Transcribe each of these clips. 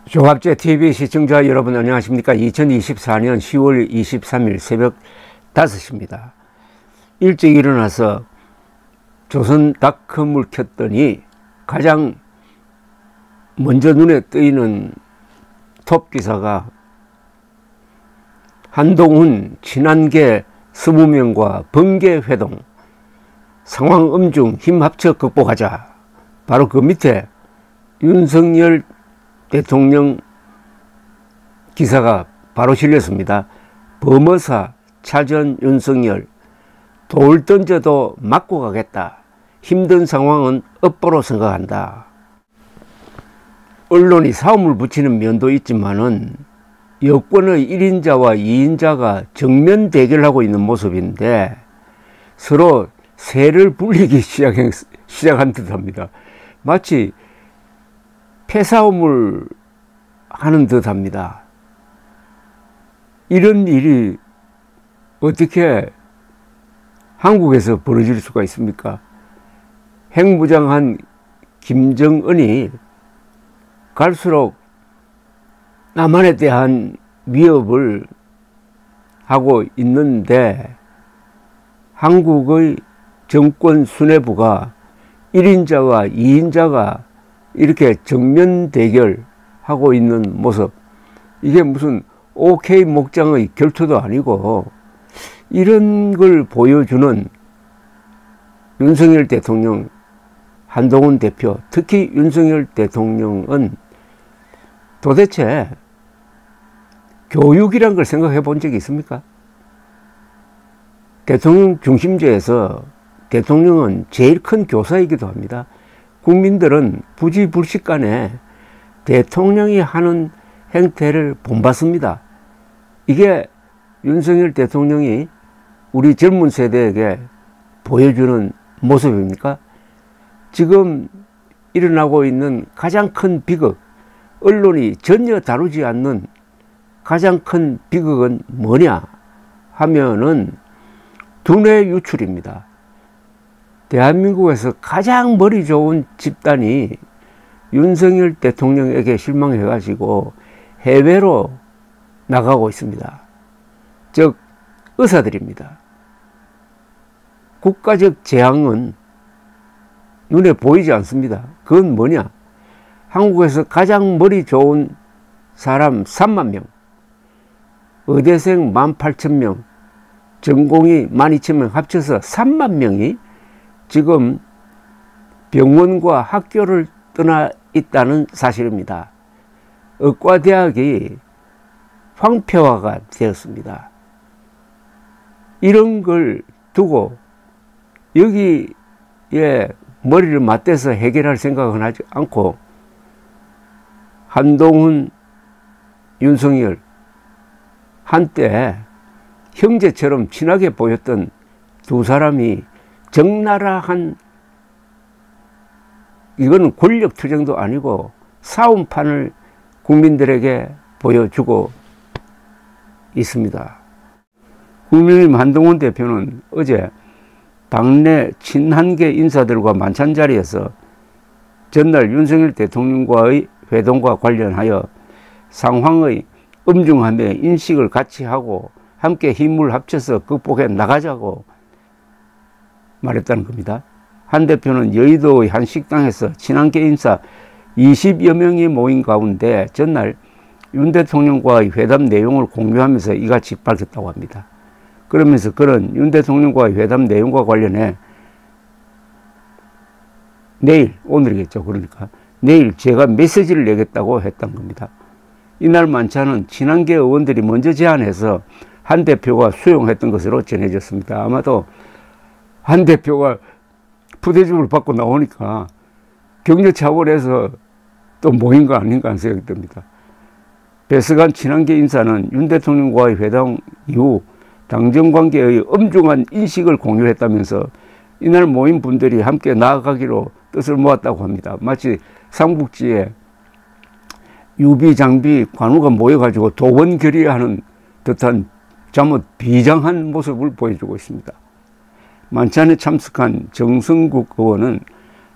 종합제 TV 시청자 여러분 안녕하십니까. 2024년 10월 23일 새벽 5시입니다. 일찍 일어나서 조선닷컴을 켰더니 가장 먼저 눈에 뜨이는 톱 기사가 한동훈 친한계 20명과 번개회동 상황 엄중 힘 합쳐 극복하자. 바로 그 밑에 윤석열 대통령 기사가 바로 실렸습니다. 범어사 차전 윤석열 돌 던져도 맞고 가겠다. 힘든 상황은 업보로 생각한다. 언론이 사움을 붙이는 면도 있지만은 여권의 1인자와 2인자가 정면 대결하고 있는 모습인데 서로 세를 불리기 시작한 듯합니다. 마치 패싸움을 하는 듯합니다. 이런 일이 어떻게 한국에서 벌어질 수가 있습니까? 핵무장한 김정은이 갈수록 남한에 대한 위협을 하고 있는데 한국의 정권 수뇌부가 1인자와 2인자가 이렇게 정면 대결하고 있는 모습, 이게 무슨 OK 목장의 결투도 아니고 이런 걸 보여주는 윤석열 대통령, 한동훈 대표, 특히 윤석열 대통령은 도대체 교육이란 걸 생각해 본 적이 있습니까? 대통령 중심제에서 대통령은 제일 큰 교사이기도 합니다. 국민들은 부지불식간에 대통령이 하는 행태를 본받습니다. 이게 윤석열 대통령이 우리 젊은 세대에게 보여주는 모습입니까? 지금 일어나고 있는 가장 큰 비극, 언론이 전혀 다루지 않는 가장 큰 비극은 뭐냐 하면은 두뇌 유출입니다. 대한민국에서 가장 머리 좋은 집단이 윤석열 대통령에게 실망해 가지고 해외로 나가고 있습니다. 즉 의사들입니다. 국가적 재앙은 눈에 보이지 않습니다. 그건 뭐냐? 한국에서 가장 머리 좋은 사람 3만 명, 의대생 18,000명, 전공의 12,000명 합쳐서 3만 명이 지금 병원과 학교를 떠나 있다는 사실입니다. 의과대학이 황폐화가 되었습니다. 이런 걸 두고 여기에 머리를 맞대서 해결할 생각은 하지 않고 한동훈, 윤석열 한때 형제처럼 친하게 보였던 두 사람이 적나라한, 이거는 권력투쟁도 아니고 싸움판을 국민들에게 보여주고 있습니다. 국민의힘 한동훈 대표는 어제 당내 친한계 인사들과 만찬 자리에서 전날 윤석열 대통령과의 회동과 관련하여 상황의 엄중함에 인식을 같이 하고 함께 힘을 합쳐서 극복해 나가자고 말했다는 겁니다. 한 대표는 여의도의 한 식당에서 친한계 인사 20여 명이 모인 가운데 전날 윤 대통령과의 회담 내용을 공유하면서 이같이 밝혔다고 합니다. 그러면서 그는 윤 대통령과의 회담 내용과 관련해 내일, 오늘이겠죠. 그러니까 내일 제가 메시지를 내겠다고 했던 겁니다. 이날 만찬은 친한계 의원들이 먼저 제안해서 한 대표가 수용했던 것으로 전해졌습니다. 아마도 한 대표가 푸대접을 받고 나오니까 격려 차원에서 또 모인 거 아닌가 하는 생각이 듭니다. 배석한 친한계 인사는 윤 대통령과의 회담 이후 당정관계의 엄중한 인식을 공유했다면서 이날 모인 분들이 함께 나아가기로 뜻을 모았다고 합니다. 마치 삼국지에 유비, 장비, 관우가 모여가지고 도원결의하는 듯한 잠옷 비장한 모습을 보여주고 있습니다. 만찬에 참석한 정성국 의원은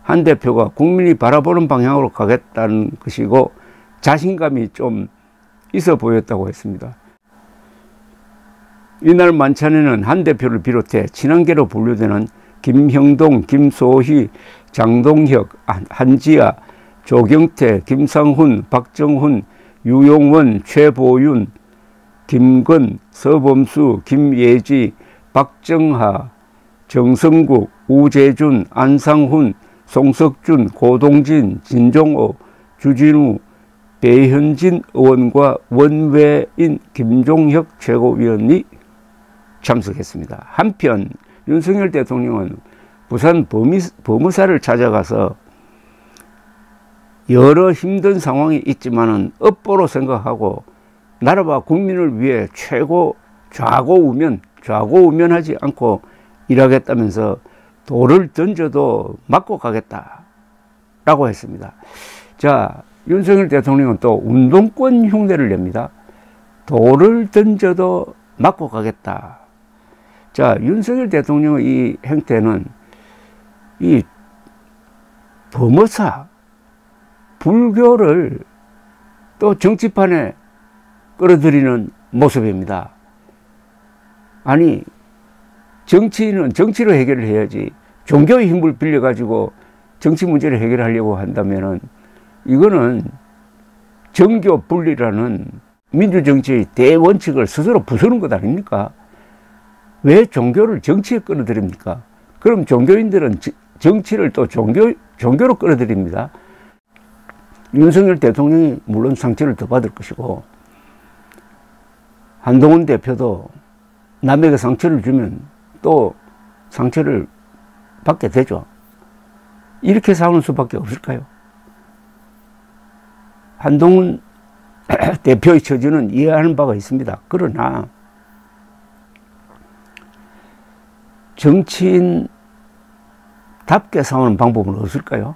한 대표가 국민이 바라보는 방향으로 가겠다는 것이고 자신감이 좀 있어 보였다고 했습니다. 이날 만찬에는 한 대표를 비롯해 친한계로 분류되는 김형동, 김소희, 장동혁, 한지아, 조경태, 김상훈, 박정훈, 유용원, 최보윤, 김건, 서범수, 김예지, 박정하, 정성국, 우재준, 안상훈, 송석준, 고동진, 진종호, 주진우, 배현진 의원과 원외인 김종혁 최고위원이 참석했습니다. 한편 윤석열 대통령은 부산 범의사를 찾아가서 여러 힘든 상황이 있지만은 업보로 생각하고 나라와 국민을 위해 좌고우면하지 않고 일하겠다면서 돌을 던져도 맞고 가겠다라고 했습니다. 자, 윤석열 대통령은 또 운동권 흉내를 냅니다. 돌을 던져도 맞고 가겠다. 자, 윤석열 대통령의 이 행태는 이 범어사, 불교를 또 정치판에 끌어들이는 모습입니다. 아니, 정치는 정치로 해결을 해야지 종교의 힘을 빌려가지고 정치 문제를 해결하려고 한다면은 이거는 정교 분리라는 민주정치의 대원칙을 스스로 부수는 것 아닙니까? 왜 종교를 정치에 끌어들입니까? 그럼 종교인들은 정치를 또 종교로 끌어들입니다. 윤석열 대통령이 물론 상처를 더 받을 것이고 한동훈 대표도 남에게 상처를 주면 또 상처를 받게 되죠. 이렇게 싸우는 수밖에 없을까요? 한동훈 대표의 처지는 이해하는 바가 있습니다. 그러나 정치인답게 싸우는 방법은 없을까요?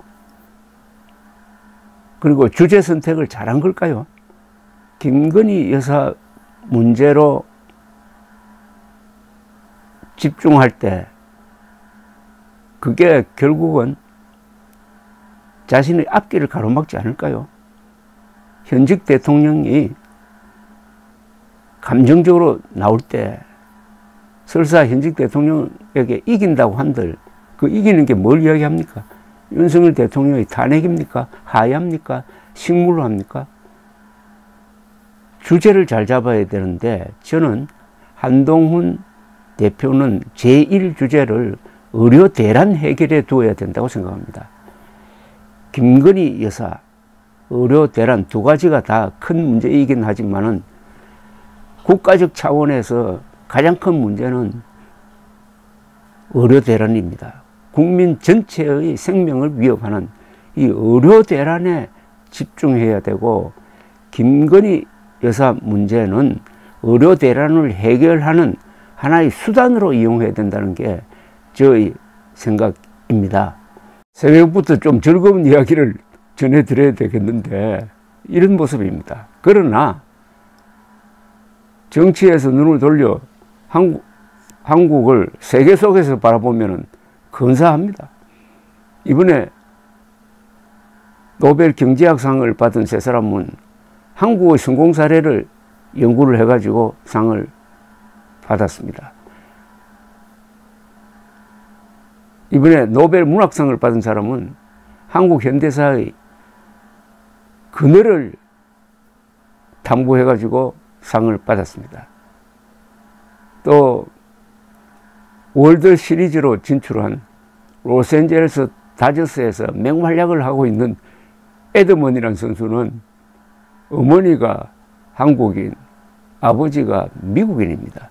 그리고 주제 선택을 잘한 걸까요? 김건희 여사 문제로 집중할 때 그게 결국은 자신의 앞길을 가로막지 않을까요? 현직 대통령이 감정적으로 나올 때 설사 현직 대통령에게 이긴다고 한들 그 이기는 게 뭘 이야기합니까? 윤석열 대통령의 탄핵입니까? 하야입니까? 식물로 합니까? 주제를 잘 잡아야 되는데 저는 한동훈 대표는 제1주제를 의료 대란 해결에 두어야 된다고 생각합니다. 김건희 여사, 의료 대란 두 가지가 다 큰 문제이긴 하지만은 국가적 차원에서 가장 큰 문제는 의료 대란입니다. 국민 전체의 생명을 위협하는 이 의료 대란에 집중해야 되고 김건희 여사 문제는 의료 대란을 해결하는 하나의 수단으로 이용해야 된다는 게 저의 생각입니다. 새벽부터 좀 즐거운 이야기를 전해드려야 되겠는데 이런 모습입니다. 그러나 정치에서 눈을 돌려 한국을 세계 속에서 바라보면 근사합니다. 이번에 노벨 경제학상을 받은 세 사람은 한국의 성공 사례를 연구를 해가지고 상을 받았습니다. 이번에 노벨 문학상을 받은 사람은 한국 현대사의 근해를 탐구해가지고 상을 받았습니다. 또 월드 시리즈로 진출한 로스앤젤레스 다저스에서 맹활약을 하고 있는 에드먼이라는 선수는 어머니가 한국인, 아버지가 미국인입니다.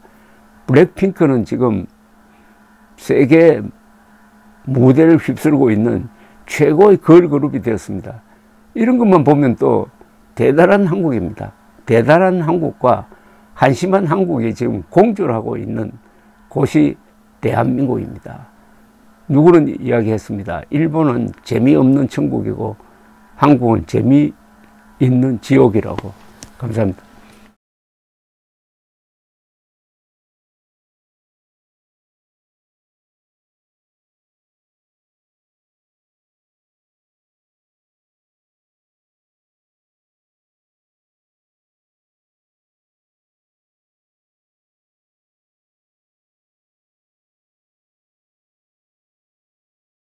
블랙핑크는 지금 세계 무대를 휩쓸고 있는 최고의 걸그룹이 되었습니다. 이런 것만 보면 또 대단한 한국입니다. 대단한 한국과 한심한 한국이 지금 공존을 하고 있는 곳이 대한민국입니다. 누구는 이야기했습니다. 일본은 재미없는 천국이고 한국은 재미있는 지옥이라고. 감사합니다.